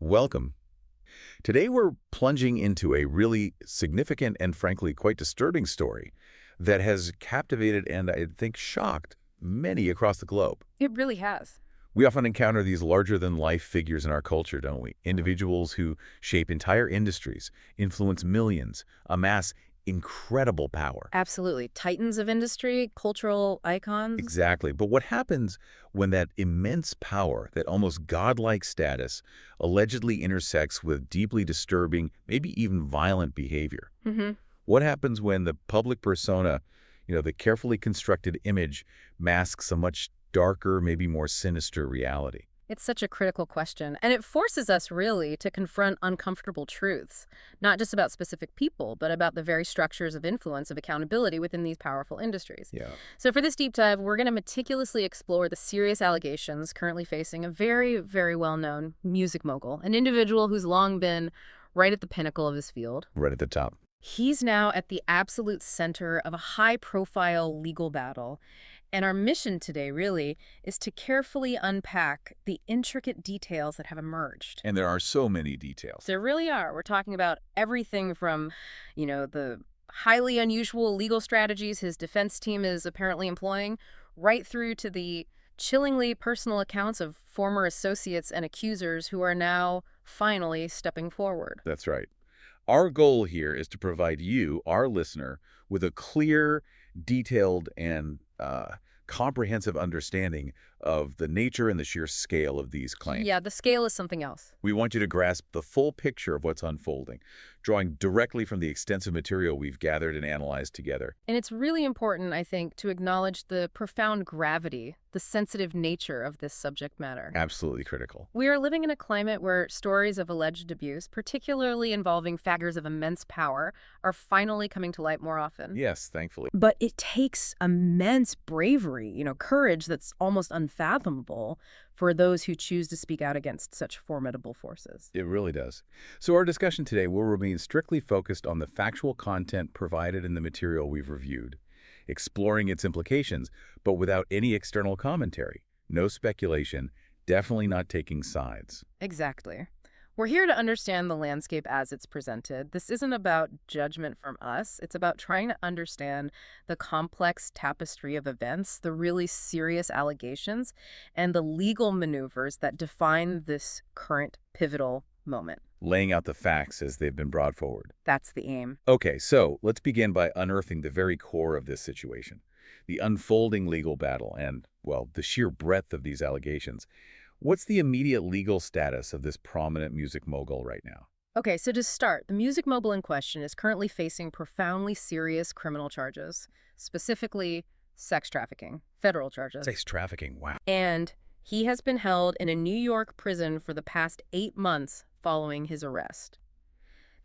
Welcome. Today we're plunging into a really significant and frankly quite disturbing story that has captivated and I think shocked many across the globe. It really has. We often encounter these larger-than-life figures in our culture, don't we? Individuals who shape entire industries, influence millions, amass incredible power. Absolutely. Titans of industry, cultural icons. Exactly. But what happens when that immense power, that almost godlike status, allegedly intersects with deeply disturbing, maybe even violent behavior? hmm What happens when the public persona, the carefully constructed image, masks a much darker, maybe more sinister reality? It's such a critical question, and it forces us really to confront uncomfortable truths, not just about specific people, but about the very structures of influence of accountability within these powerful industries. Yeah. So for this deep dive, we're going to meticulously explore the serious allegations currently facing a very, very well-known music mogul, an individual who's long been right at the pinnacle of his field. Right at the top. He's now at the absolute center of a high-profile legal battle. And our mission today, really, is to carefully unpack the intricate details that have emerged. And there are so many details. There really are. We're talking about everything from, the highly unusual legal strategies his defense team is apparently employing, right through to the chillingly personal accounts of former associates and accusers who are now finally stepping forward. That's right. Our goal here is to provide you, our listener, with a clear, detailed, and comprehensive understanding of the nature and the sheer scale of these claims. Yeah, the scale is something else. We want you to grasp the full picture of what's unfolding, drawing directly from the extensive material we've gathered and analyzed together. And it's really important, I think, to acknowledge the profound gravity, the sensitive nature of this subject matter. Absolutely critical. We are living in a climate where stories of alleged abuse, particularly involving figures of immense power, are finally coming to light more often. Yes, thankfully. But it takes immense bravery, courage that's almost unfathomable for those who choose to speak out against such formidable forces. It really does. So our discussion today will remain strictly focused on the factual content provided in the material we've reviewed, exploring its implications, but without any external commentary. No speculation, definitely not taking sides. Exactly. We're here to understand the landscape as it's presented. This isn't about judgment from us. It's about trying to understand the complex tapestry of events, the really serious allegations, and the legal maneuvers that define this current pivotal moment. Laying out the facts as they've been brought forward. That's the aim. Okay, so let's begin by unearthing the very core of this situation, the unfolding legal battle and, well, the sheer breadth of these allegations. What's the immediate legal status of this prominent music mogul right now? Okay, so to start, the music mogul in question is currently facing profoundly serious criminal charges, specifically sex trafficking, federal charges. Sex trafficking, wow. And he has been held in a New York prison for the past 8 months following his arrest.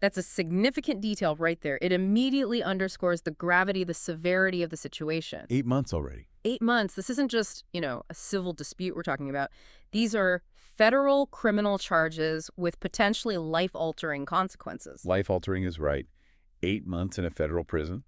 That's a significant detail right there. It immediately underscores the gravity, the severity of the situation. 8 months already. 8 months. This isn't just, a civil dispute we're talking about. These are federal criminal charges with potentially life-altering consequences. Life-altering is right. 8 months in a federal prison?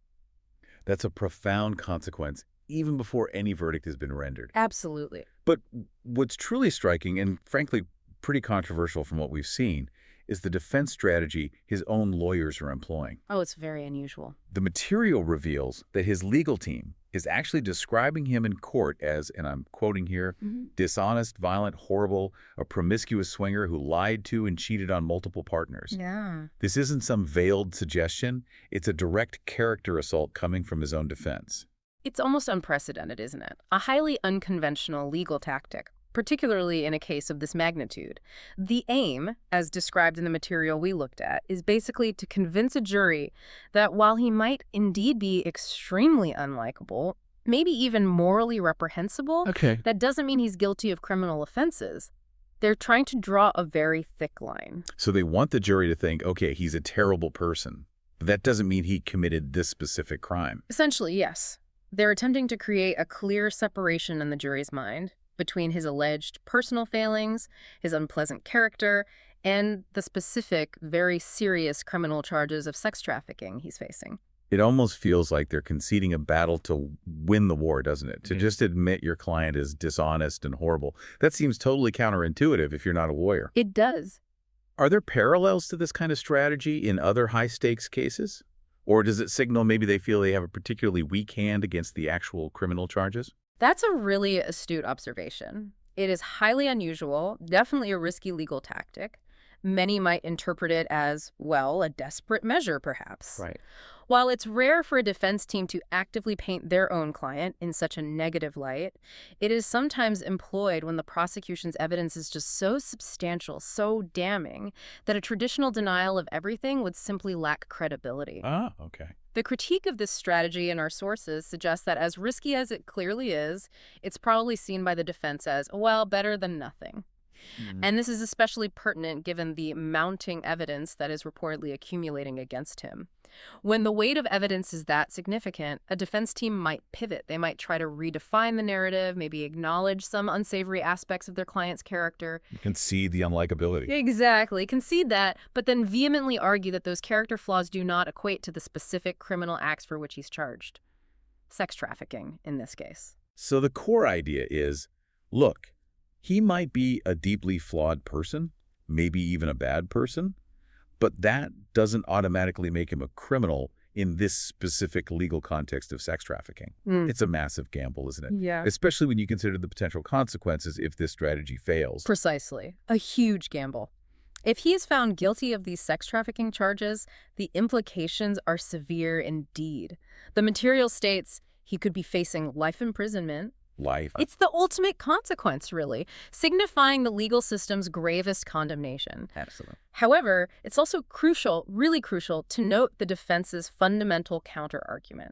That's a profound consequence, even before any verdict has been rendered. Absolutely. But what's truly striking, and frankly pretty controversial from what we've seen, is the defense strategy his own lawyers are employing. Oh, it's very unusual. The material reveals that his legal team is actually describing him in court as, and I'm quoting here, dishonest, violent, horrible, a promiscuous swinger who lied to and cheated on multiple partners. Yeah. This isn't some veiled suggestion. It's a direct character assault coming from his own defense. It's almost unprecedented, isn't it? A highly unconventional legal tactic, particularly in a case of this magnitude. The aim, as described in the material we looked at, is basically to convince a jury that while he might indeed be extremely unlikable, maybe even morally reprehensible, that doesn't mean he's guilty of criminal offenses. They're trying to draw a very thick line. So they want the jury to think, okay, he's a terrible person. But that doesn't mean he committed this specific crime. Essentially, yes. They're attempting to create a clear separation in the jury's mind between his alleged personal failings, his unpleasant character, and the specific, very serious criminal charges of sex trafficking he's facing. It almost feels like they're conceding a battle to win the war, doesn't it? To just admit your client is dishonest and horrible. That seems totally counterintuitive if you're not a lawyer. It does. Are there parallels to this kind of strategy in other high-stakes cases? Or does it signal maybe they feel they have a particularly weak hand against the actual criminal charges? That's a really astute observation. It is highly unusual, definitely a risky legal tactic. Many might interpret it as, well, a desperate measure, perhaps. Right. While it's rare for a defense team to actively paint their own client in such a negative light, it is sometimes employed when the prosecution's evidence is just so substantial, so damning, that a traditional denial of everything would simply lack credibility. Ah, okay. The critique of this strategy in our sources suggests that as risky as it clearly is, it's probably seen by the defense as, well, better than nothing. Mm. And this is especially pertinent given the mounting evidence that is reportedly accumulating against him. When the weight of evidence is that significant, a defense team might pivot. They might try to redefine the narrative, maybe acknowledge some unsavory aspects of their client's character. You can see the unlikability. Exactly, concede that, but then vehemently argue that those character flaws do not equate to the specific criminal acts for which he's charged. Sex trafficking, in this case. So the core idea is, look, he might be a deeply flawed person, maybe even a bad person, but that doesn't automatically make him a criminal in this specific legal context of sex trafficking. Mm. It's a massive gamble, isn't it? Yeah. Especially when you consider the potential consequences if this strategy fails. Precisely. A huge gamble. If he is found guilty of these sex trafficking charges, the implications are severe indeed. The material states he could be facing life imprisonment. Life. It's the ultimate consequence, really, signifying the legal system's gravest condemnation. Absolutely. However, it's also crucial, really crucial, to note the defense's fundamental counterargument.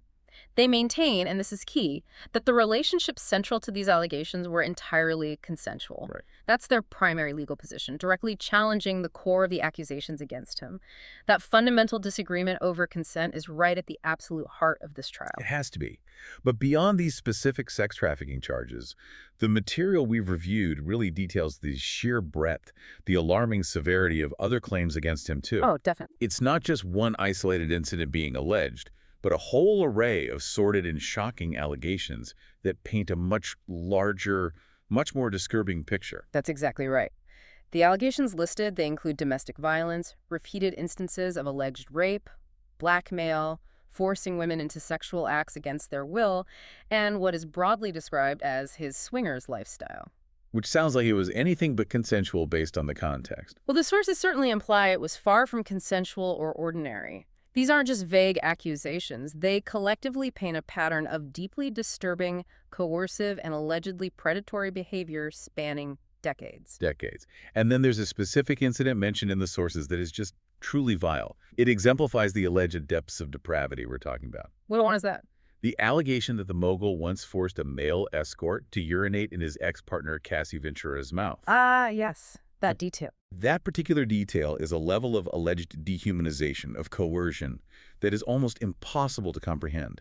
They maintain, and this is key, that the relationships central to these allegations were entirely consensual. Right. That's their primary legal position, directly challenging the core of the accusations against him. That fundamental disagreement over consent is right at the absolute heart of this trial. It has to be. But beyond these specific sex trafficking charges, the material we've reviewed really details the sheer breadth, the alarming severity of other claims against him, too. Oh, definitely. It's not just one isolated incident being alleged, but a whole array of sordid and shocking allegations that paint a much larger, much more disturbing picture. That's exactly right. The allegations listed, they include domestic violence, repeated instances of alleged rape, blackmail, forcing women into sexual acts against their will, and what is broadly described as his swingers lifestyle. Which sounds like it was anything but consensual based on the context. Well, the sources certainly imply it was far from consensual or ordinary. These aren't just vague accusations. They collectively paint a pattern of deeply disturbing, coercive, and allegedly predatory behavior spanning decades. Decades. And then there's a specific incident mentioned in the sources that is just truly vile. It exemplifies the alleged depths of depravity we're talking about. What one is that? The allegation that the mogul once forced a male escort to urinate in his ex-partner Cassie Ventura's mouth. Ah, yes. That detail. That particular detail is a level of alleged dehumanization, of coercion, that is almost impossible to comprehend.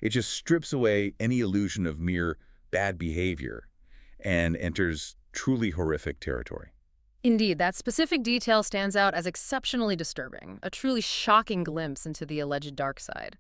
It just strips away any illusion of mere bad behavior and enters truly horrific territory. Indeed, that specific detail stands out as exceptionally disturbing, a truly shocking glimpse into the alleged dark side.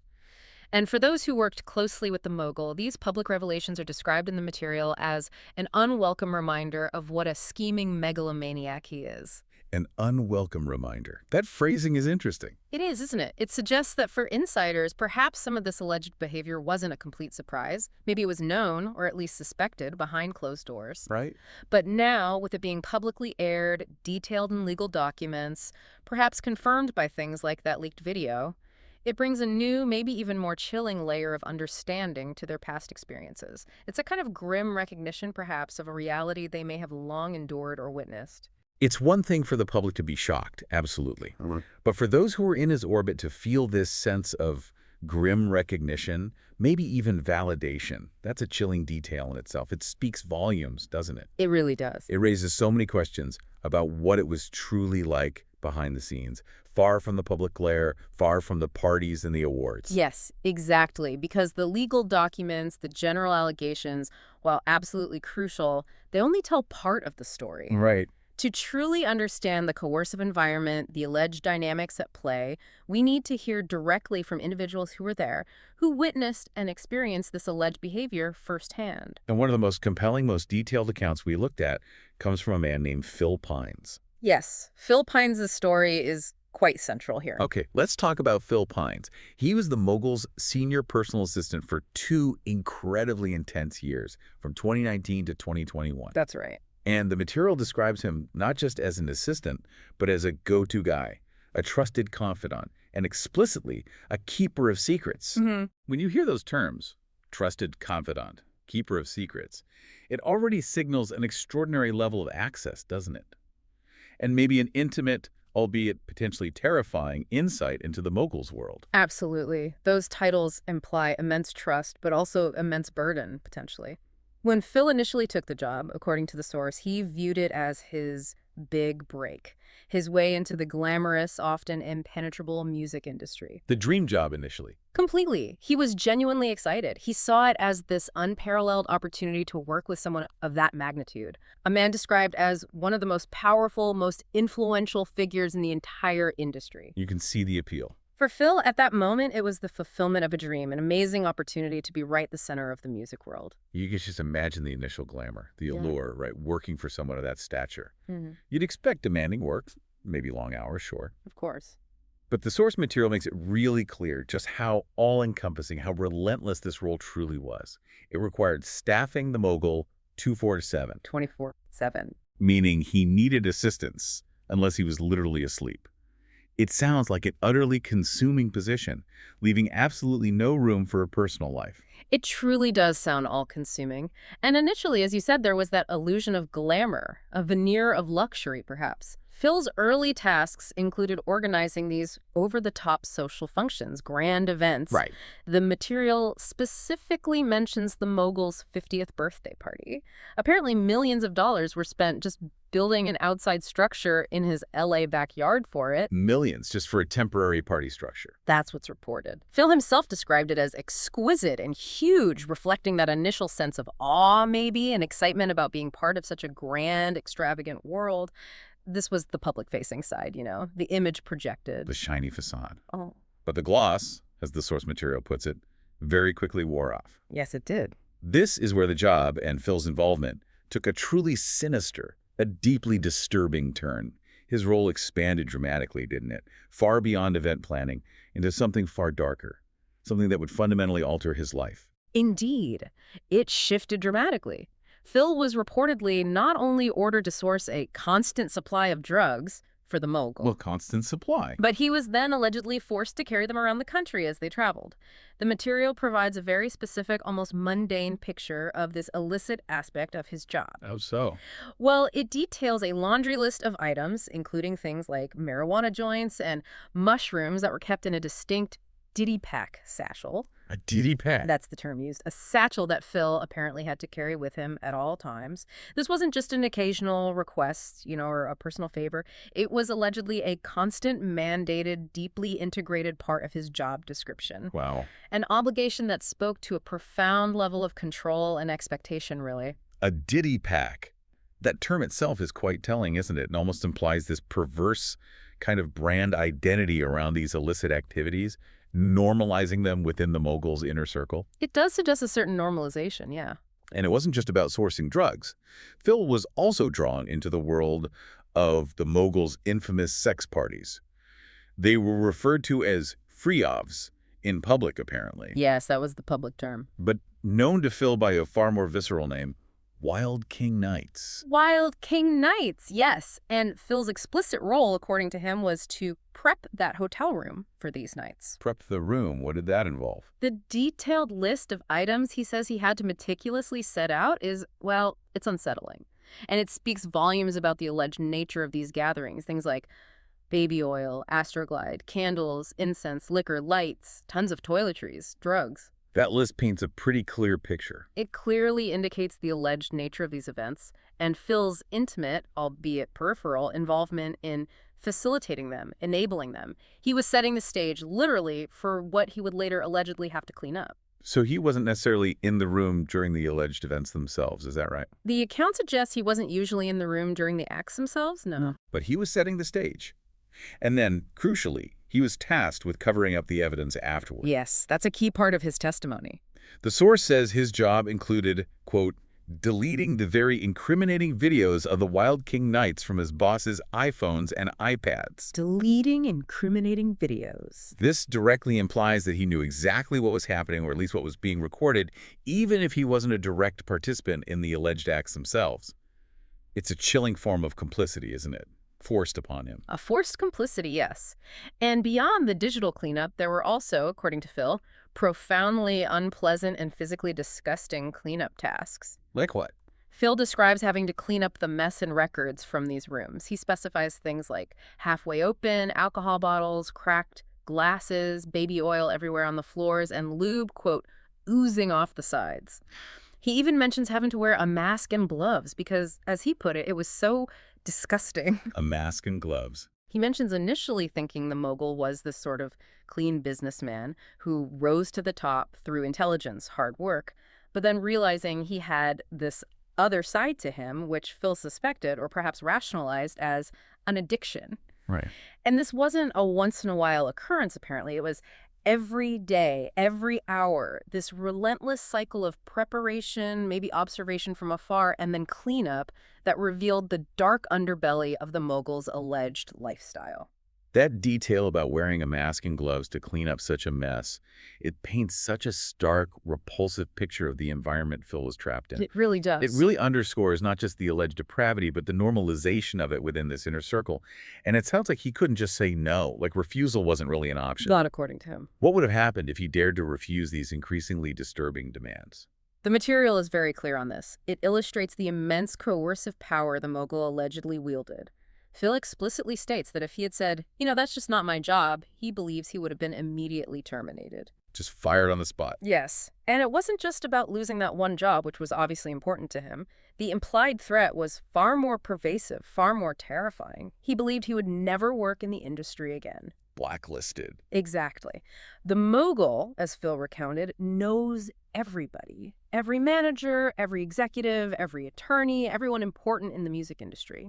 And for those who worked closely with the mogul, these public revelations are described in the material as an unwelcome reminder of what a scheming megalomaniac he is. An unwelcome reminder. That phrasing is interesting. It is, isn't it? It suggests that for insiders, perhaps some of this alleged behavior wasn't a complete surprise. Maybe it was known, or at least suspected, behind closed doors. Right? But now, with it being publicly aired, detailed in legal documents, perhaps confirmed by things like that leaked video, it brings a new, maybe even more chilling layer of understanding to their past experiences. It's a kind of grim recognition, perhaps, of a reality they may have long endured or witnessed. It's one thing for the public to be shocked, absolutely. But for those who are in his orbit to feel this sense of grim recognition, maybe even validation, that's a chilling detail in itself. It speaks volumes, doesn't it? It really does. It raises so many questions about what it was truly like behind the scenes, far from the public glare, far from the parties and the awards. Yes, exactly. Because the legal documents, the general allegations, while absolutely crucial, they only tell part of the story. Right. To truly understand the coercive environment, the alleged dynamics at play, we need to hear directly from individuals who were there, who witnessed and experienced this alleged behavior firsthand. And one of the most compelling, most detailed accounts we looked at comes from a man named Phil Pines. Yes, Phil Pines' story is quite central here. Okay, let's talk about Phil Pines. He was the mogul's senior personal assistant for 2 incredibly intense years, from 2019 to 2021. That's right. And the material describes him not just as an assistant, but as a go-to guy, a trusted confidant, and explicitly a keeper of secrets. Hmm. When you hear those terms, trusted confidant, keeper of secrets, it already signals an extraordinary level of access, doesn't it? And maybe an intimate, albeit potentially terrifying, insight into the mogul's world. Absolutely. Those titles imply immense trust, but also immense burden, potentially. When Phil initially took the job, according to the source, he viewed it as his big break, his way into the glamorous, often impenetrable music industry. The dream job initially. Completely. He was genuinely excited. He saw it as this unparalleled opportunity to work with someone of that magnitude. A man described as one of the most powerful, most influential figures in the entire industry. You can see the appeal. For Phil, at that moment, it was the fulfillment of a dream, an amazing opportunity to be right the center of the music world. You can just imagine the initial glamour, the Yeah. allure, right? Working for someone of that stature. Hmm. You'd expect demanding work, maybe long hours, sure. Of course. But the source material makes it really clear just how all-encompassing, how relentless this role truly was. It required staffing the mogul 24/7, 24/7. meaning he needed assistance unless he was literally asleep. It sounds like an utterly consuming position, leaving absolutely no room for a personal life. It truly does sound all-consuming. And initially, as you said, there was that illusion of glamour, a veneer of luxury, perhaps. Phil's early tasks included organizing these over-the-top social functions, grand events. Right. The material specifically mentions the mogul's 50th birthday party. Apparently, millions of dollars were spent just building an outside structure in his LA backyard for it. Millions just for a temporary party structure. That's what's reported. Phil himself described it as exquisite and huge, reflecting that initial sense of awe, maybe, and excitement about being part of such a grand, extravagant world. This was the public-facing side, the image projected. The shiny facade. Oh. But the gloss, as the source material puts it, very quickly wore off. Yes, it did. This is where the job and Phil's involvement took a truly sinister, a deeply disturbing turn. His role expanded dramatically, didn't it? Far beyond event planning into something far darker, something that would fundamentally alter his life. Indeed. It shifted dramatically. Phil was reportedly not only ordered to source a constant supply of drugs for the mogul, Well, constant supply. but he was then allegedly forced to carry them around the country as they traveled. The material provides a very specific, almost mundane picture of this illicit aspect of his job. How so? Well, it details a laundry list of items, including things like marijuana joints and mushrooms that were kept in a distinct Diddy pack satchel. A Diddy pack. That's the term used. A satchel that Phil apparently had to carry with him at all times. This wasn't just an occasional request, or a personal favor. It was allegedly a constant, mandated, deeply integrated part of his job description. Wow. An obligation that spoke to a profound level of control and expectation, really. A Diddy pack. That term itself is quite telling, isn't it? It almost implies this perverse kind of brand identity around these illicit activities, normalizing them within the mogul's inner circle. It does suggest a certain normalization, yeah. And it wasn't just about sourcing drugs. Phil was also drawn into the world of the mogul's infamous sex parties. They were referred to as free-offs in public, apparently, Yes, that was the public term. but known to Phil by a far more visceral name, Wild King Nights. Wild King Nights, yes. And Phil's explicit role, according to him, was to prep that hotel room for these nights. Prep the room. What did that involve? The detailed list of items he says he had to meticulously set out is, well, it's unsettling. And it speaks volumes about the alleged nature of these gatherings. Things like baby oil, Astroglide, candles, incense, liquor, lights, tons of toiletries, drugs. That list paints a pretty clear picture. It clearly indicates the alleged nature of these events and Phil's intimate, albeit peripheral, involvement in facilitating them, enabling them. He was setting the stage, literally, for what he would later allegedly have to clean up. So he wasn't necessarily in the room during the alleged events themselves, is that right? The account suggests he wasn't usually in the room during the acts themselves, no. But he was setting the stage. And then, crucially, he was tasked with covering up the evidence afterward. Yes, that's a key part of his testimony. The source says his job included, quote, deleting the very incriminating videos of the Wild King nights from his boss's iPhones and iPads. Deleting incriminating videos. This directly implies that he knew exactly what was happening, or at least what was being recorded, even if he wasn't a direct participant in the alleged acts themselves. It's a chilling form of complicity, isn't it? Forced upon him. A forced complicity, yes. And beyond the digital cleanup, there were also, according to Phil, profoundly unpleasant and physically disgusting cleanup tasks. Like what? Phil describes having to clean up the mess and records from these rooms. He specifies things like halfway open alcohol bottles, cracked glasses, baby oil everywhere on the floors, and lube, quote, oozing off the sides. He even mentions having to wear a mask and gloves because, as he put it, it was so disgusting. A mask and gloves. He mentions initially thinking the mogul was this sort of clean businessman who rose to the top through intelligence, hard work, but then realizing he had this other side to him, which Phil suspected or perhaps rationalized as an addiction. Right. And this wasn't a once-in-a-while occurrence, apparently. It was every day, every hour, this relentless cycle of preparation, maybe observation from afar, and then cleanup that revealed the dark underbelly of the mogul's alleged lifestyle. That detail about wearing a mask and gloves to clean up such a mess, it paints such a stark, repulsive picture of the environment Phil was trapped in. It really does. It really underscores not just the alleged depravity, but the normalization of it within this inner circle. And it sounds like he couldn't just say no, like refusal wasn't really an option. Not according to him. What would have happened if he dared to refuse these increasingly disturbing demands? The material is very clear on this. It illustrates the immense coercive power the mogul allegedly wielded. Phil explicitly states that if he had said, that's just not my job, he believes he would have been immediately terminated. Just fired on the spot. Yes. And it wasn't just about losing that one job, which was obviously important to him. The implied threat was far more pervasive, far more terrifying. He believed he would never work in the industry again. Blacklisted. Exactly. The mogul, as Phil recounted, knows everybody. Every manager, every executive, every attorney, everyone important in the music industry.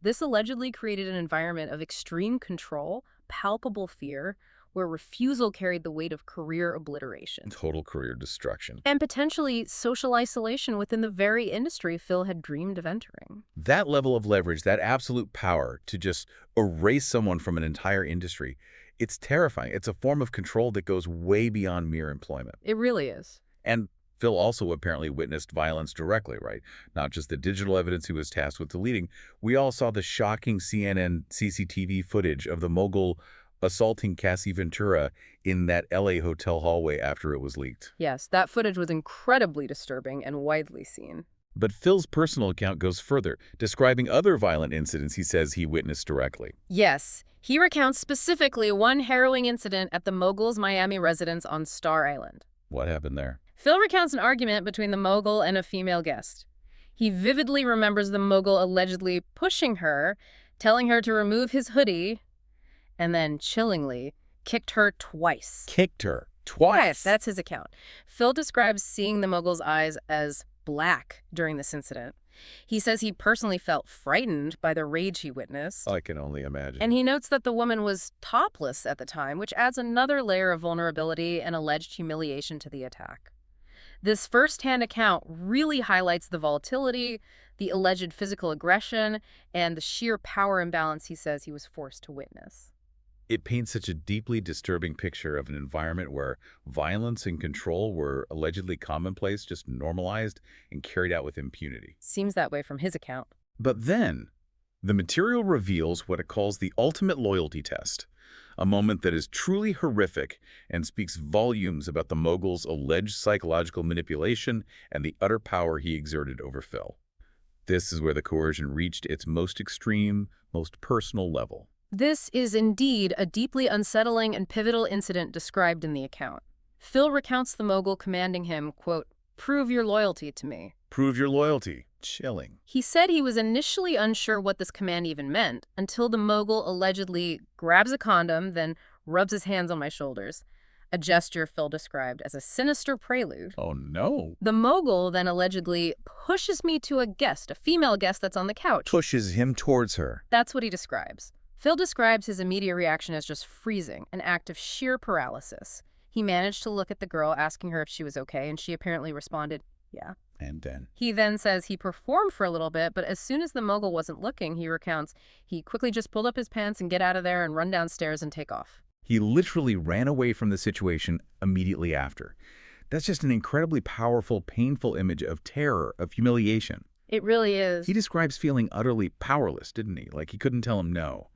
This allegedly created an environment of extreme control, palpable fear, where refusal carried the weight of career obliteration. Total career destruction. And potentially social isolation within the very industry Phil had dreamed of entering. That level of leverage, that absolute power to just erase someone from an entire industry, it's terrifying. It's a form of control that goes way beyond mere employment. It really is. And Phil also apparently witnessed violence directly, right? Not just the digital evidence he was tasked with deleting. We all saw the shocking CNN CCTV footage of the mogul assaulting Cassie Ventura in that LA hotel hallway after it was leaked. Yes, that footage was incredibly disturbing and widely seen. But Phil's personal account goes further, describing other violent incidents he says he witnessed directly. Yes, he recounts specifically one harrowing incident at the mogul's Miami residence on Star Island. What happened there? Phil recounts an argument between the mogul and a female guest. He vividly remembers the mogul allegedly pushing her, telling her to remove his hoodie, and then, chillingly, kicked her twice. Kicked her twice? Yes, that's his account. Phil describes seeing the mogul's eyes as black during this incident. He says he personally felt frightened by the rage he witnessed. I can only imagine. And he notes that the woman was topless at the time, which adds another layer of vulnerability and alleged humiliation to the attack. This first-hand account really highlights the volatility, the alleged physical aggression, and the sheer power imbalance he says he was forced to witness. It paints such a deeply disturbing picture of an environment where violence and control were allegedly commonplace, just normalized, and carried out with impunity. Seems that way from his account. But then, the material reveals what it calls the ultimate loyalty test, a moment that is truly horrific and speaks volumes about the mogul's alleged psychological manipulation and the utter power he exerted over Phil. This is where the coercion reached its most extreme, most personal level. This is indeed a deeply unsettling and pivotal incident described in the account. Phil recounts the mogul commanding him, quote, "Prove your loyalty to me." Prove your loyalty. Chilling. He said he was initially unsure what this command even meant until the mogul allegedly grabs a condom, then rubs his hands on my shoulders, a gesture Phil described as a sinister prelude. Oh, no. The mogul then allegedly pushes me to a guest, a female guest that's on the couch. Pushes him towards her. That's what he describes. Phil describes his immediate reaction as just freezing, an act of sheer paralysis. He managed to look at the girl, asking her if she was okay, and she apparently responded, yeah. And then He then says he performed for a little bit, but as soon as the mogul wasn't looking, he recounts, he quickly just pulled up his pants and get out of there and run downstairs and take off. he literally ran away from the situation immediately after. That's just an incredibly powerful, painful image of terror, of humiliation. It really He is. describes feeling utterly powerless, didn't he? Like he couldn't tell him no.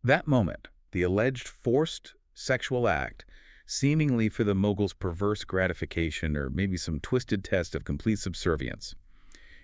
That moment, the alleged forced sexual act, seemingly for the mogul's perverse gratification or maybe some twisted test of complete subservience,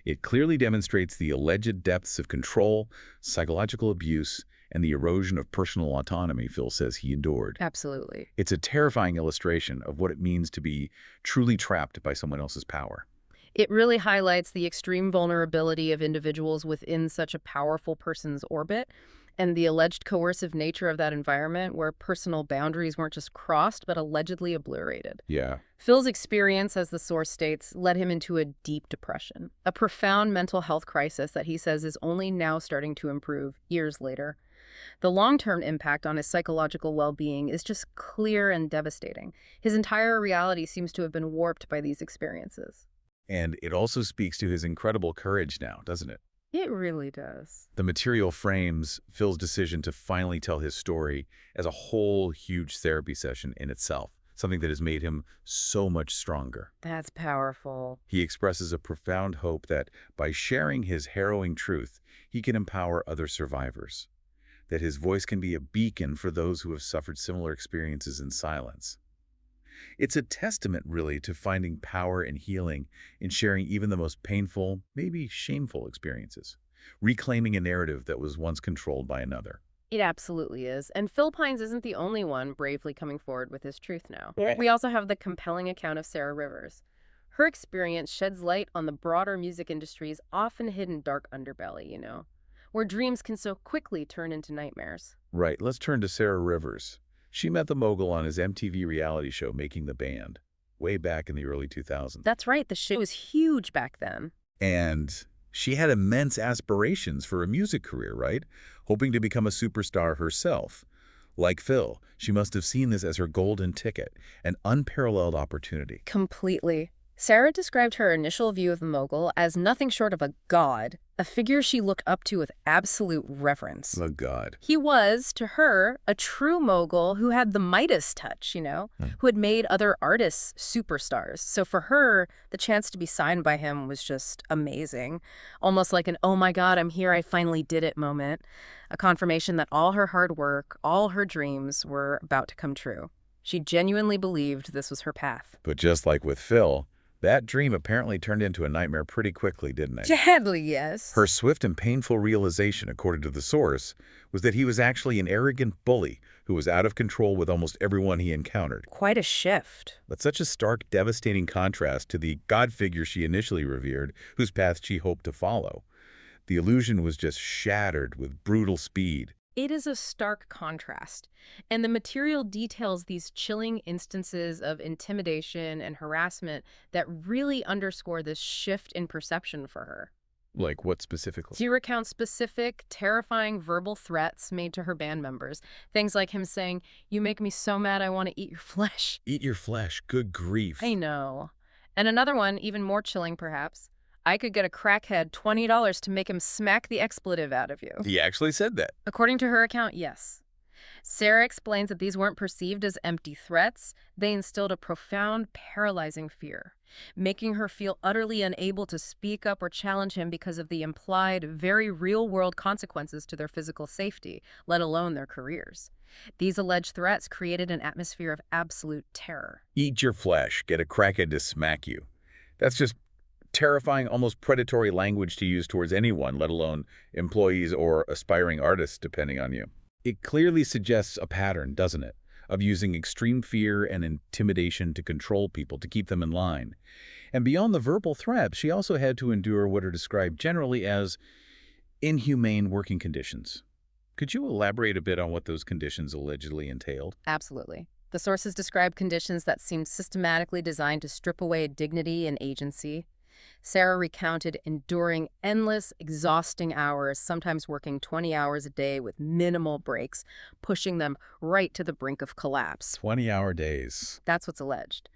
it clearly demonstrates the alleged depths of control, psychological abuse, and the erosion of personal autonomy Phil says he endured. Absolutely. It's a terrifying illustration of what it means to be truly trapped by someone else's power. It really highlights the extreme vulnerability of individuals within such a powerful person's orbit and the alleged coercive nature of that environment where personal boundaries weren't just crossed but allegedly obliterated. Yeah. Phil's experience, as the source states, led him into a deep depression, a profound mental health crisis that he says is only now starting to improve years later. The long-term impact on his psychological well-being is just clear and devastating. His entire reality seems to have been warped by these experiences. And it also speaks to his incredible courage now, doesn't it? It really does. The material frames Phil's decision to finally tell his story as a whole huge therapy session in itself, something that has made him so much stronger. That's powerful. He expresses a profound hope that by sharing his harrowing truth, he can empower other survivors, that his voice can be a beacon for those who have suffered similar experiences in silence. It's a testament, really, to finding power and healing in sharing even the most painful, maybe shameful experiences, reclaiming a narrative that was once controlled by another. It absolutely is. And Phil Pines isn't the only one bravely coming forward with his truth now. Right. We also have the compelling account of Sarah Rivers. Her experience sheds light on the broader music industry's often hidden dark underbelly, where dreams can so quickly turn into nightmares. Right, let's turn to Sarah Rivers. She met the mogul on his MTV reality show Making the Band, way back in the early 2000s. That's right, the show was huge back then. And she had immense aspirations for a music career, right? Hoping to become a superstar herself. Like Phil, she must have seen this as her golden ticket, an unparalleled opportunity. Completely. Sarah described her initial view of the mogul as nothing short of a god, a figure she looked up to with absolute reverence. Oh, God. He was, to her, a true mogul who had the Midas touch, who had made other artists superstars. So for her, the chance to be signed by him was just amazing. Almost like an, oh my God, I'm here, I finally did it moment. A confirmation that all her hard work, all her dreams were about to come true. She genuinely believed this was her path. But just like with Phil, that dream apparently turned into a nightmare pretty quickly, didn't it? Sadly, yes. Her swift and painful realization, according to the source, was that he was actually an arrogant bully who was out of control with almost everyone he encountered. Quite a shift. That's such a stark, devastating contrast to the God figure she initially revered, whose path she hoped to follow. The illusion was just shattered with brutal speed. It is a stark contrast, and the material details these chilling instances of intimidation and harassment that really underscore this shift in perception for her. Like what specifically? She recounts specific, terrifying verbal threats made to her band members. Things like him saying, "You make me so mad I want to eat your flesh." Eat your flesh, good grief. I know. And another one, even more chilling perhaps, "I could get a crackhead $20 to make him smack the expletive out of you." He actually said that. According to her account, yes. Sarah explains that these weren't perceived as empty threats. They instilled a profound, paralyzing fear, making her feel utterly unable to speak up or challenge him because of the implied, very real-world consequences to their physical safety, let alone their careers. These alleged threats created an atmosphere of absolute terror. Eat your flesh, get a crackhead to smack you. That's just terrifying, almost predatory language to use towards anyone, let alone employees or aspiring artists, depending on you. It clearly suggests a pattern, doesn't it, of using extreme fear and intimidation to control people, to keep them in line. And beyond the verbal threats, she also had to endure what are described generally as inhumane working conditions. Could you elaborate a bit on what those conditions allegedly entailed? Absolutely. The sources describe conditions that seemed systematically designed to strip away dignity and agency. Sarah recounted enduring endless, exhausting hours, sometimes working 20 hours a day with minimal breaks, pushing them right to the brink of collapse. 20-hour days. That's what's alleged.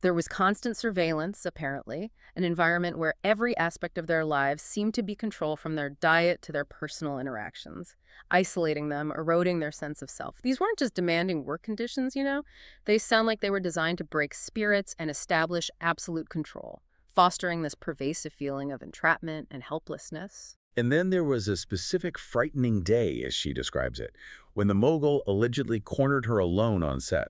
There was constant surveillance, apparently, an environment where every aspect of their lives seemed to be controlled from their diet to their personal interactions, isolating them, eroding their sense of self. These weren't just demanding work conditions, you know? They sound like they were designed to break spirits and establish absolute control, fostering this pervasive feeling of entrapment and helplessness. And then there was a specific frightening day, as she describes it, when the mogul allegedly cornered her alone on set.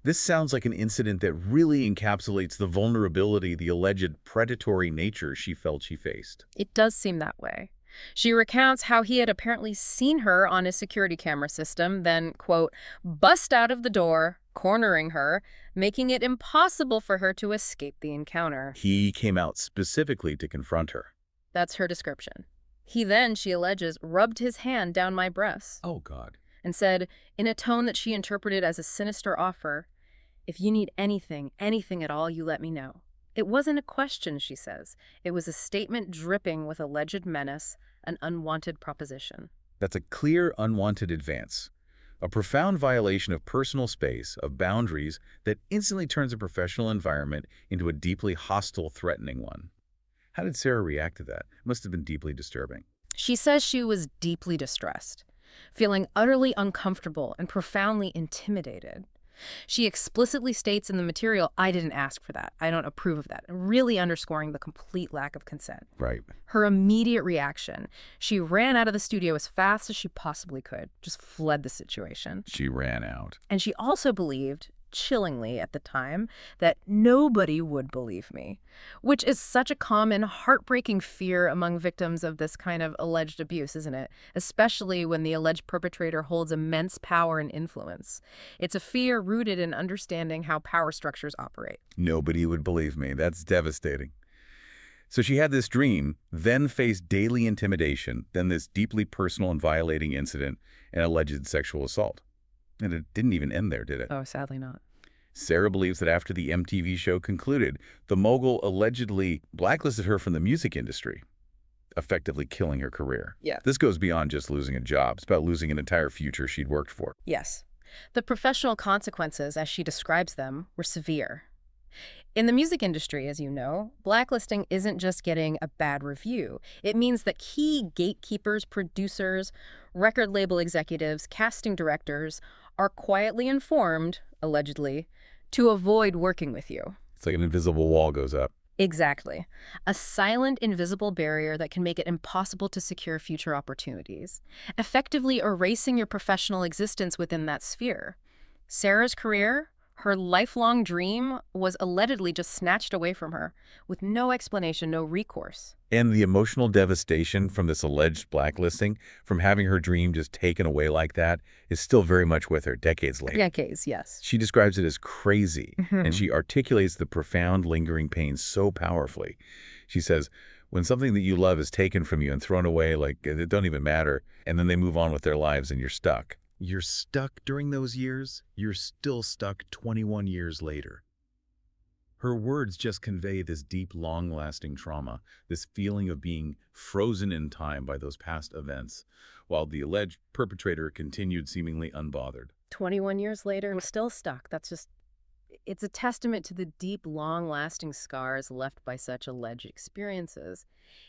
This sounds like an incident that really encapsulates the vulnerability, the alleged predatory nature she felt she faced. It does seem that way. She recounts how he had apparently seen her on his security camera system, then, quote, bust out of the door, cornering her, making it impossible for her to escape the encounter. He came out specifically to confront her. That's her description. He then, she alleges, rubbed his hand down my breast Oh, God. and said, in a tone that she interpreted as a sinister offer, if you need anything, anything at all, you let me know. It wasn't a question, she says. It was a statement dripping with alleged menace, an unwanted proposition. That's a clear, unwanted advance. A profound violation of personal space, of boundaries, that instantly turns a professional environment into a deeply hostile, threatening one. How did Sarah react to that? It must have been deeply disturbing. She says she was deeply distressed, feeling utterly uncomfortable and profoundly intimidated. She explicitly states in the material, I didn't ask for that. I don't approve of that, really underscoring the complete lack of consent. Right. Her immediate reaction, she ran out of the studio as fast as she possibly could, just fled the situation. She ran out. And she also believed, chillingly at the time, that nobody would believe me, which is such a common, heartbreaking fear among victims of this kind of alleged abuse, isn't it? Especially when the alleged perpetrator holds immense power and influence. It's a fear rooted in understanding how power structures operate. Nobody would believe me. That's devastating. So she had this dream, then faced daily intimidation, then this deeply personal and violating incident, and alleged sexual assault. And it didn't even end there, did it? Oh, sadly not. Sarah believes that after the MTV show concluded, the mogul allegedly blacklisted her from the music industry, effectively killing her career. Yeah. This goes beyond just losing a job. It's about losing an entire future she'd worked for. Yes. The professional consequences, as she describes them, were severe. In the music industry, as you know, blacklisting isn't just getting a bad review. It means that key gatekeepers, producers, record label executives, casting directors are quietly informed, allegedly, to avoid working with you. It's like an invisible wall goes up. Exactly. A silent, invisible barrier that can make it impossible to secure future opportunities, effectively erasing your professional existence within that sphere. Sarah's career, her lifelong dream, was allegedly just snatched away from her, with no explanation, no recourse. And the emotional devastation from this alleged blacklisting, from having her dream just taken away like that, is still very much with her decades later. Decades, yes. She describes it as crazy, and she articulates the profound, lingering pain so powerfully. She says, when something that you love is taken from you and thrown away, like it don't even matter, and then they move on with their lives and you're stuck. You're stuck during those years, you're still stuck 21 years later. Her words just convey this deep, long-lasting trauma, this feeling of being frozen in time by those past events, while the alleged perpetrator continued seemingly unbothered. 21 years later, we're still stuck. It's a testament to the deep, long-lasting scars left by such alleged experiences.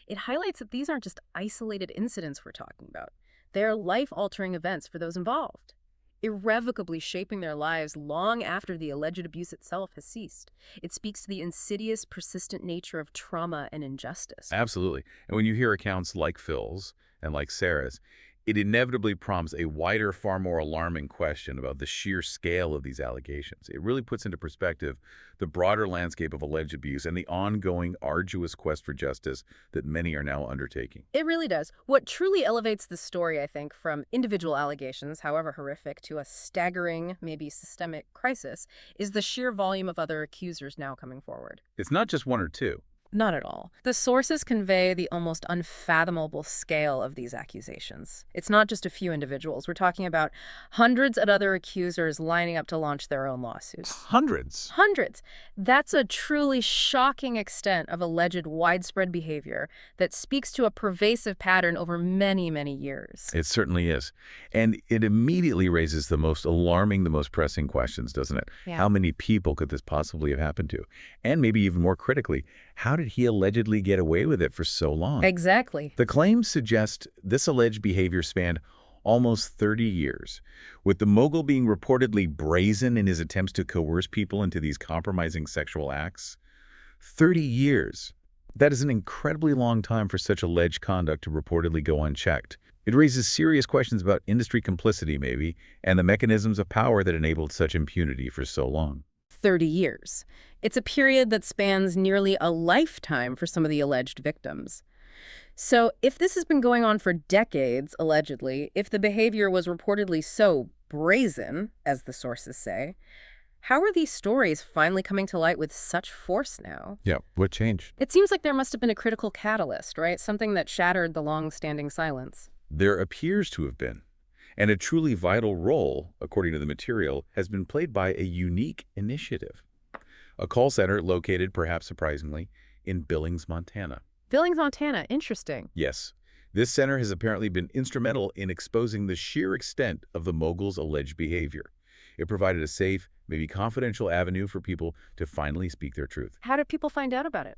It highlights that these aren't just isolated incidents we're talking about. They're life-altering events for those involved, irrevocably shaping their lives long after the alleged abuse itself has ceased. It speaks to the insidious, persistent nature of trauma and injustice. Absolutely. And when you hear accounts like Phil's and like Sarah's, it inevitably prompts a wider, far more alarming question about the sheer scale of these allegations. It really puts into perspective the broader landscape of alleged abuse and the ongoing, arduous quest for justice that many are now undertaking. It really does. What truly elevates the story, I think, from individual allegations, however horrific, to a staggering, maybe systemic crisis, is the sheer volume of other accusers now coming forward. It's not just one or two. Not at all. The sources convey the almost unfathomable scale of these accusations. It's not just a few individuals. We're talking about hundreds of other accusers lining up to launch their own lawsuits. Hundreds. Hundreds. That's a truly shocking extent of alleged widespread behavior that speaks to a pervasive pattern over many, many years. It certainly is. And it immediately raises the most alarming, the most pressing questions, doesn't it? Yeah. How many people could this possibly have happened to? And maybe even more critically, how did he allegedly get away with it for so long? Exactly. The claims suggest this alleged behavior spanned almost 30 years, with the mogul being reportedly brazen in his attempts to coerce people into these compromising sexual acts. 30 years. That is an incredibly long time for such alleged conduct to reportedly go unchecked. It raises serious questions about industry complicity, maybe, and the mechanisms of power that enabled such impunity for so long. 30 years. It's a period that spans nearly a lifetime for some of the alleged victims. So if this has been going on for decades, allegedly, if the behavior was reportedly so brazen, as the sources say, how are these stories finally coming to light with such force now? Yeah, what changed? It seems like there must have been a critical catalyst, right? Something that shattered the long-standing silence. There appears to have been. And a truly vital role, according to the material, has been played by a unique initiative. A call center located, perhaps surprisingly, in Billings, Montana. Billings, Montana. Interesting. Yes, this center has apparently been instrumental in exposing the sheer extent of the mogul's alleged behavior. It provided a safe, maybe confidential avenue for people to finally speak their truth. How did people find out about it?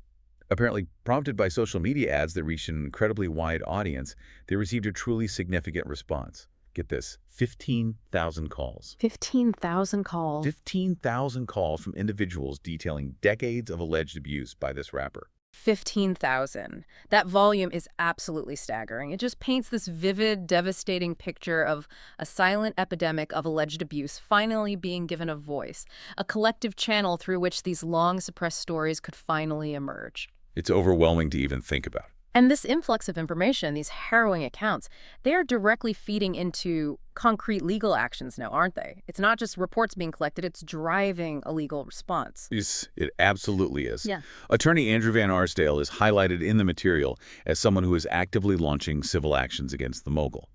Apparently, prompted by social media ads that reached an incredibly wide audience, they received a truly significant response. Get this, 15,000 calls. 15,000 calls. 15,000 calls from individuals detailing decades of alleged abuse by this rapper. 15,000. That volume is absolutely staggering. It just paints this vivid, devastating picture of a silent epidemic of alleged abuse finally being given a voice, a collective channel through which these long-suppressed stories could finally emerge. It's overwhelming to even think about. And this influx of information, these harrowing accounts, they are directly feeding into concrete legal actions now, aren't they? It's not just reports being collected, it's driving a legal response. Yes, it absolutely is. Yeah. Attorney Andrew Van Arsdale is highlighted in the material as someone who is actively launching civil actions against the mogul.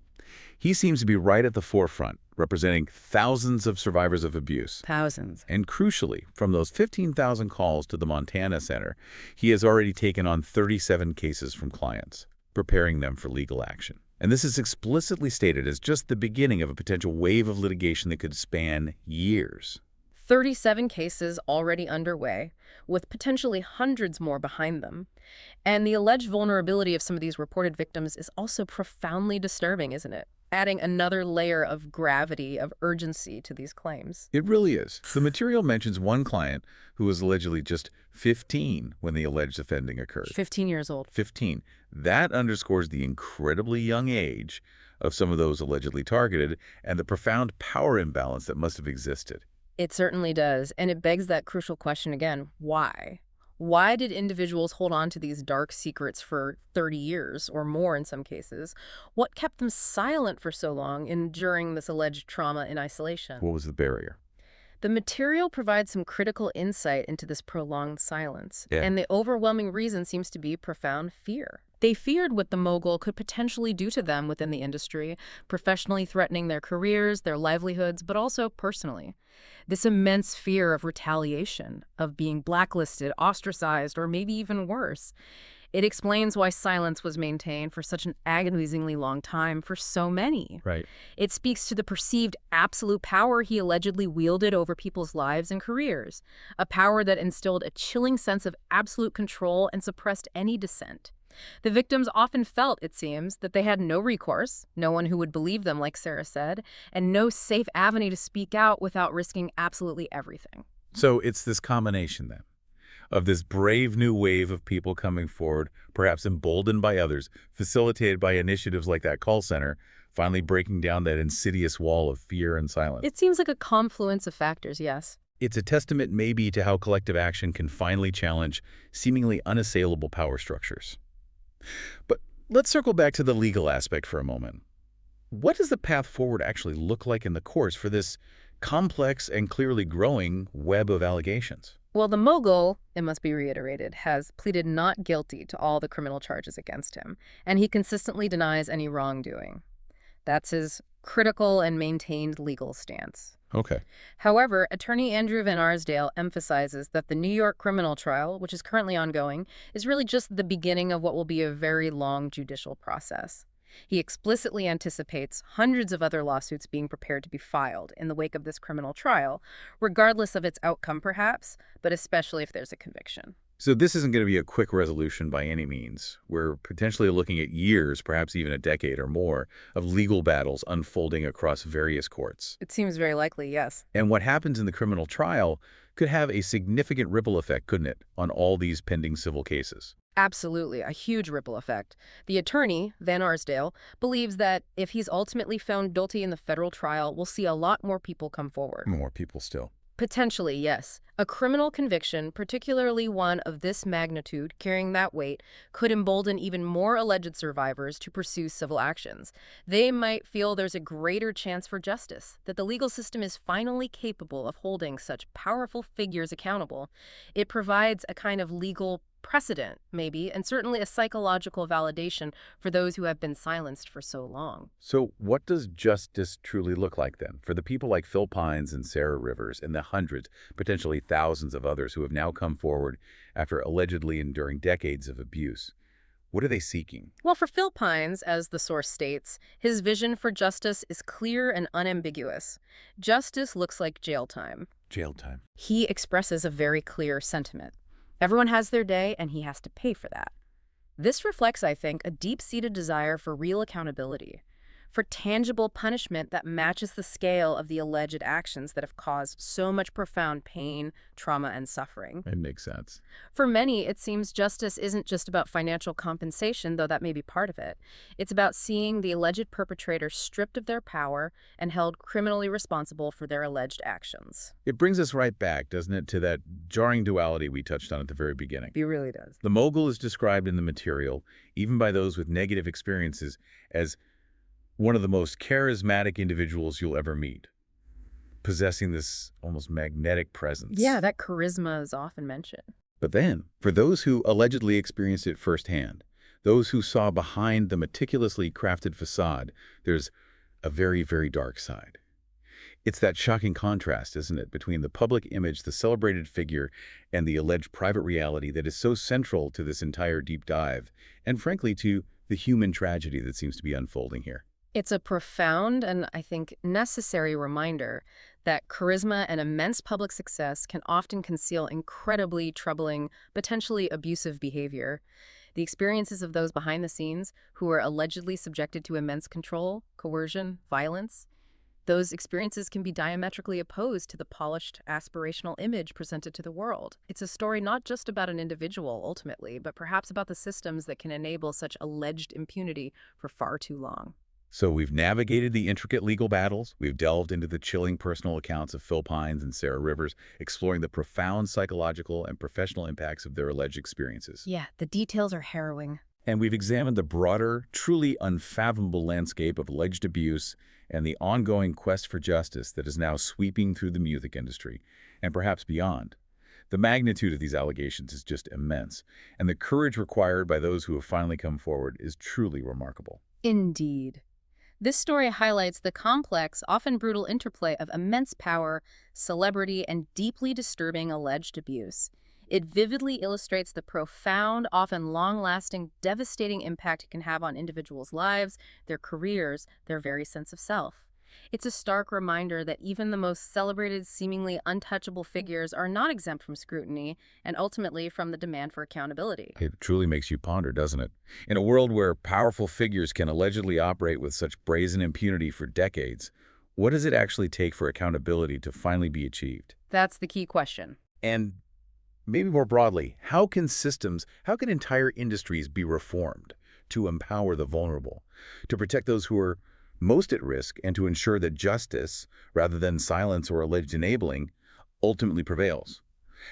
He seems to be right at the forefront, representing thousands of survivors of abuse. Thousands. And crucially, from those 15,000 calls to the Montana Center, he has already taken on 37 cases from clients, preparing them for legal action. And this is explicitly stated as just the beginning of a potential wave of litigation that could span years. 37 cases already underway, with potentially hundreds more behind them. And the alleged vulnerability of some of these reported victims is also profoundly disturbing, isn't it? Adding another layer of gravity, of urgency to these claims. It really is. The material mentions one client who was allegedly just 15 when the alleged offending occurred. 15 years old. 15. That underscores the incredibly young age of some of those allegedly targeted and the profound power imbalance that must have existed. It certainly does. And it begs that crucial question again, why? Why did individuals hold on to these dark secrets for 30 years or more in some cases? What kept them silent for so long enduring this alleged trauma in isolation? What was the barrier? The material provides some critical insight into this prolonged silence. Yeah. And the overwhelming reason seems to be profound fear. They feared what the mogul could potentially do to them within the industry, professionally threatening their careers, their livelihoods, but also personally. This immense fear of retaliation, of being blacklisted, ostracized, or maybe even worse. It explains why silence was maintained for such an agonizingly long time for so many. Right. It speaks to the perceived absolute power he allegedly wielded over people's lives and careers, a power that instilled a chilling sense of absolute control and suppressed any dissent. The victims often felt, it seems, that they had no recourse, no one who would believe them, like Sarah said, and no safe avenue to speak out without risking absolutely everything. So it's this combination, then, of this brave new wave of people coming forward, perhaps emboldened by others, facilitated by initiatives like that call center, finally breaking down that insidious wall of fear and silence. It seems like a confluence of factors, yes. It's a testament maybe to how collective action can finally challenge seemingly unassailable power structures. But let's circle back to the legal aspect for a moment. What does the path forward actually look like in the courts for this complex and clearly growing web of allegations? Well, the mogul, it must be reiterated, has pleaded not guilty to all the criminal charges against him, and he consistently denies any wrongdoing. That's his critical and maintained legal stance. Okay. However, attorney Andrew Van Arsdale emphasizes that the New York criminal trial, which is currently ongoing, is really just the beginning of what will be a very long judicial process. He explicitly anticipates hundreds of other lawsuits being prepared to be filed in the wake of this criminal trial, regardless of its outcome perhaps, but especially if there's a conviction. So this isn't going to be a quick resolution by any means. We're potentially looking at years, perhaps even a decade or more, of legal battles unfolding across various courts. It seems very likely, yes. And what happens in the criminal trial could have a significant ripple effect, couldn't it, on all these pending civil cases? Absolutely, a huge ripple effect. The attorney, Van Arsdale, believes that if he's ultimately found guilty in the federal trial, we'll see a lot more people come forward. More people still. Potentially, yes. A criminal conviction, particularly one of this magnitude, carrying that weight, could embolden even more alleged survivors to pursue civil actions. They might feel there's a greater chance for justice, that the legal system is finally capable of holding such powerful figures accountable. It provides a kind of legal precedent, maybe, and certainly a psychological validation for those who have been silenced for so long. So what does justice truly look like then for the people like Phil Pines and Sarah Rivers and the hundreds, potentially thousands of others who have now come forward after allegedly enduring decades of abuse? What are they seeking? Well, for Phil Pines, as the source states, his vision for justice is clear and unambiguous. Justice looks like jail time. Jail time. He expresses a very clear sentiment. Everyone has their day, and he has to pay for that. This reflects, I think, a deep-seated desire for real accountability, for tangible punishment that matches the scale of the alleged actions that have caused so much profound pain, trauma, and suffering. It makes sense. For many, it seems justice isn't just about financial compensation, though that may be part of it. It's about seeing the alleged perpetrator stripped of their power and held criminally responsible for their alleged actions. It brings us right back, doesn't it, to that jarring duality we touched on at the very beginning. He really does. The mogul is described in the material, even by those with negative experiences, as one of the most charismatic individuals you'll ever meet, possessing this almost magnetic presence. Yeah, that charisma is often mentioned. But then, for those who allegedly experienced it firsthand, those who saw behind the meticulously crafted facade, there's a very, very dark side. It's that shocking contrast, isn't it, between the public image, the celebrated figure, and the alleged private reality that is so central to this entire deep dive, and frankly to the human tragedy that seems to be unfolding here. It's a profound and, I think, necessary reminder that charisma and immense public success can often conceal incredibly troubling, potentially abusive behavior. The experiences of those behind the scenes who are allegedly subjected to immense control, coercion, violence, those experiences can be diametrically opposed to the polished, aspirational image presented to the world. It's a story not just about an individual, ultimately, but perhaps about the systems that can enable such alleged impunity for far too long. So we've navigated the intricate legal battles, we've delved into the chilling personal accounts of Phil Pines and Sarah Rivers, exploring the profound psychological and professional impacts of their alleged experiences. Yeah, the details are harrowing. And we've examined the broader, truly unfathomable landscape of alleged abuse and the ongoing quest for justice that is now sweeping through the music industry, and perhaps beyond. The magnitude of these allegations is just immense, and the courage required by those who have finally come forward is truly remarkable. Indeed. This story highlights the complex, often brutal interplay of immense power, celebrity, and deeply disturbing alleged abuse. It vividly illustrates the profound, often long-lasting, devastating impact it can have on individuals' lives, their careers, their very sense of self. It's a stark reminder that even the most celebrated, seemingly untouchable figures are not exempt from scrutiny and ultimately from the demand for accountability. It truly makes you ponder, doesn't it? In a world where powerful figures can allegedly operate with such brazen impunity for decades, what does it actually take for accountability to finally be achieved? That's the key question. And maybe more broadly, how can entire industries be reformed to empower the vulnerable, to protect those who are most at risk, and to ensure that justice, rather than silence or alleged enabling, ultimately prevails?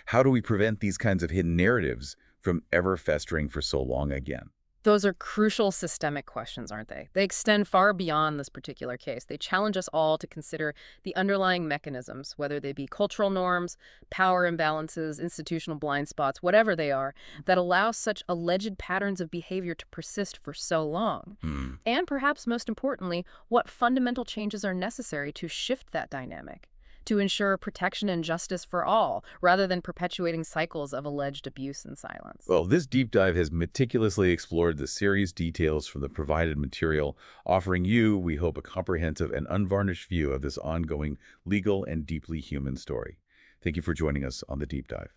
How do we prevent these kinds of hidden narratives from ever festering for so long again? Those are crucial systemic questions, aren't they? They extend far beyond this particular case. They challenge us all to consider the underlying mechanisms, whether they be cultural norms, power imbalances, institutional blind spots, whatever they are, that allow such alleged patterns of behavior to persist for so long. Hmm. And perhaps most importantly, what fundamental changes are necessary to shift that dynamic, to ensure protection and justice for all, rather than perpetuating cycles of alleged abuse and silence. Well, this deep dive has meticulously explored the series details from the provided material, offering you, we hope, a comprehensive and unvarnished view of this ongoing legal and deeply human story. Thank you for joining us on the deep dive.